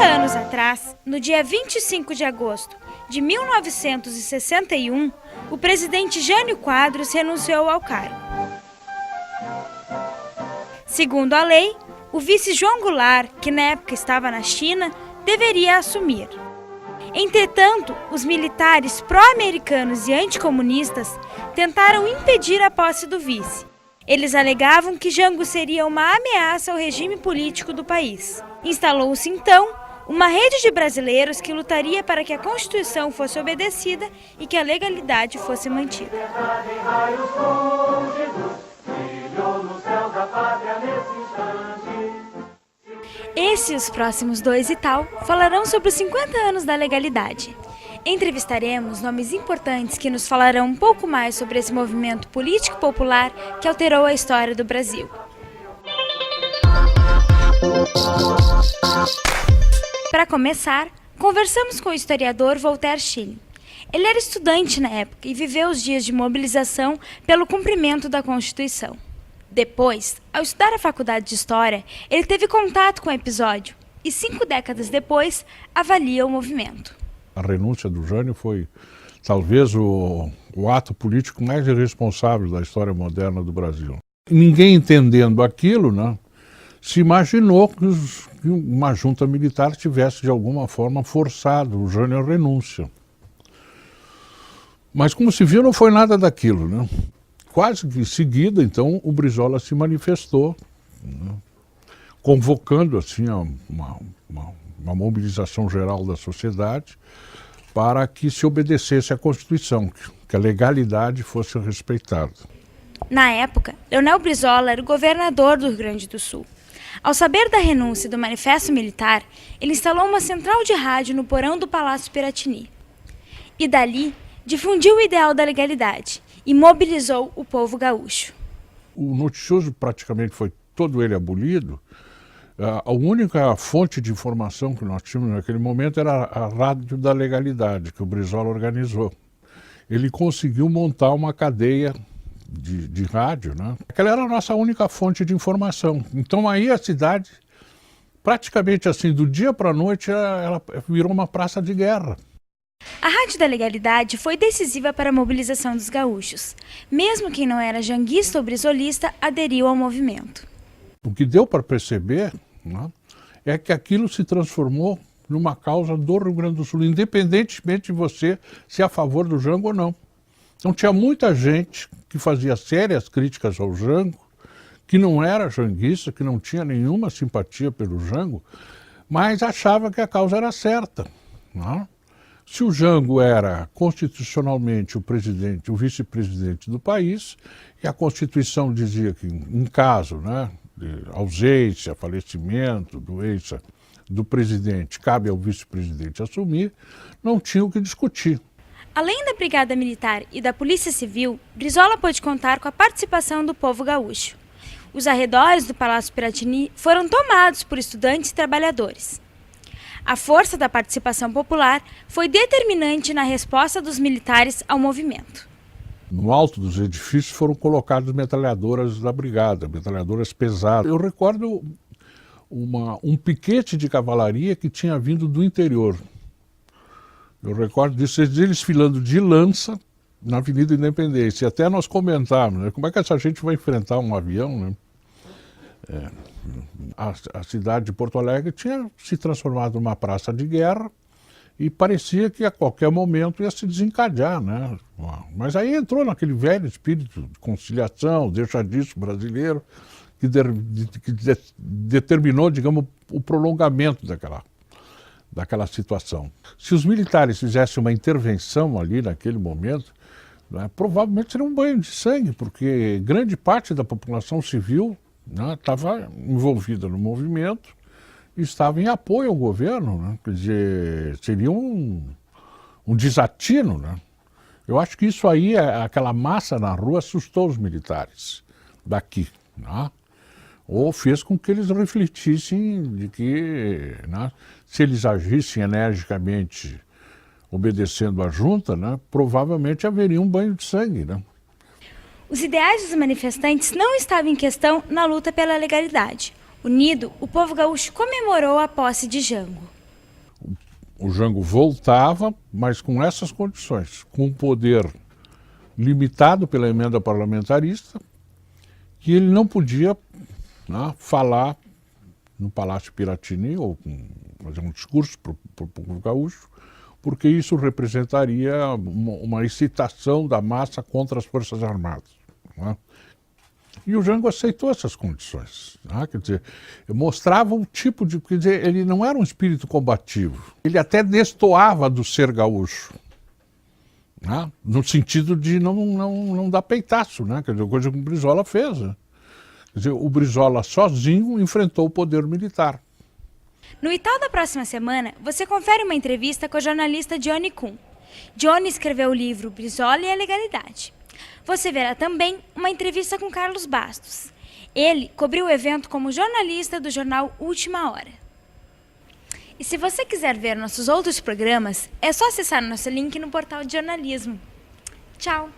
Anos atrás, no dia 25 de agosto de 1961, o presidente Jânio Quadros renunciou ao cargo. Segundo a lei, o vice João Goulart, que na época estava na China, deveria assumir. Entretanto, os militares pró-americanos e anticomunistas tentaram impedir a posse do vice. Eles alegavam que Jango seria uma ameaça ao regime político do país. Instalou-se então uma rede de brasileiros que lutaria para que a Constituição fosse obedecida e que a legalidade fosse mantida. Esse e os próximos 2 e tal falarão sobre os 50 anos da legalidade. Entrevistaremos nomes importantes que nos falarão um pouco mais sobre esse movimento político popular que alterou a história do Brasil. Para começar, conversamos com o historiador Voltaire Schilling. Ele era estudante na época e viveu os dias de mobilização pelo cumprimento da Constituição. Depois, ao estudar a faculdade de História, ele teve contato com o episódio e 5 décadas depois avalia o movimento. A renúncia do Jânio foi talvez o ato político mais irresponsável da história moderna do Brasil. Ninguém entendendo aquilo, né, se imaginou que uma junta militar tivesse de alguma forma forçado o Jânio à renúncia. Mas como se viu, não foi nada daquilo, né? Quase que em seguida, então, o Brizola se manifestou, né, convocando assim uma mobilização geral da sociedade para que se obedecesse à Constituição, que a legalidade fosse respeitada. Na época, Leonel Brizola era o governador do Rio Grande do Sul. Ao saber da renúncia do Manifesto Militar, ele instalou uma central de rádio no porão do Palácio Piratini. E dali, difundiu o ideal da legalidade e mobilizou o povo gaúcho. O noticioso praticamente foi todo ele abolido. A única fonte de informação que nós tínhamos naquele momento era a Rádio da Legalidade, que o Brizola organizou. Ele conseguiu montar uma cadeia de rádio, né? Aquela era a nossa única fonte de informação. Então aí a cidade, praticamente assim, do dia para a noite, ela virou uma praça de guerra. A Rádio da Legalidade foi decisiva para a mobilização dos gaúchos. Mesmo quem não era janguista ou brizolista aderiu ao movimento. O que deu para perceber, né, é que aquilo se transformou numa causa do Rio Grande do Sul, independentemente de você ser a favor do Jango ou não. Então tinha muita gente que fazia sérias críticas ao Jango, que não era janguista, que não tinha nenhuma simpatia pelo Jango, mas achava que a causa era certa, né? Se o Jango era constitucionalmente o presidente, o vice-presidente do país, e a Constituição dizia que em caso, né, de ausência, falecimento, doença do presidente, cabe ao vice-presidente assumir, não tinha o que discutir. Além da Brigada Militar e da Polícia Civil, Brizola pôde contar com a participação do povo gaúcho. Os arredores do Palácio Piratini foram tomados por estudantes e trabalhadores. A força da participação popular foi determinante na resposta dos militares ao movimento. No alto dos edifícios foram colocadas metralhadoras da brigada, metralhadoras pesadas. Eu recordo um piquete de cavalaria que tinha vindo do interior. Eu recordo disso, eles desfilando de lança na Avenida Independência. E até nós comentávamos, né, como é que essa gente vai enfrentar um avião, né? A cidade de Porto Alegre tinha se transformado numa praça de guerra e parecia que a qualquer momento ia se desencadear, né? Mas aí entrou naquele velho espírito de conciliação, deixa disso brasileiro, que determinou, digamos, o prolongamento daquela situação. Se os militares fizessem uma intervenção ali naquele momento, né, provavelmente seria um banho de sangue, porque grande parte da população civil estava envolvida no movimento e estava em apoio ao governo, né? Quer dizer, seria um desatino, né? Eu acho que isso aí, aquela massa na rua, assustou os militares daqui, né? ou fez com que eles refletissem de que, né, se eles agissem energicamente obedecendo à junta, né, provavelmente haveria um banho de sangue, né? Os ideais dos manifestantes não estavam em questão na luta pela legalidade. Unido, o povo gaúcho comemorou a posse de Jango. O Jango voltava, mas com essas condições, com um poder limitado pela emenda parlamentarista, que ele não podia, né, falar no Palácio Piratini ou fazer um discurso para o povo gaúcho, porque isso representaria uma excitação da massa contra as Forças Armadas, né? E o Jango aceitou essas condições, né? Quer dizer, mostrava um tipo de... Quer dizer, ele não era um espírito combativo, ele até destoava do ser gaúcho, né? No sentido de não dar peitaço, né? Quer dizer, coisa que o Brizola fez, né? Quer dizer, o Brizola sozinho enfrentou o poder militar. No Itaú da próxima semana, você confere uma entrevista com a jornalista Johnny Kuhn. Johnny escreveu o livro Brizola e a Legalidade. Você verá também uma entrevista com Carlos Bastos. Ele cobriu o evento como jornalista do jornal Última Hora. E se você quiser ver nossos outros programas, é só acessar nosso link no portal de jornalismo. Tchau!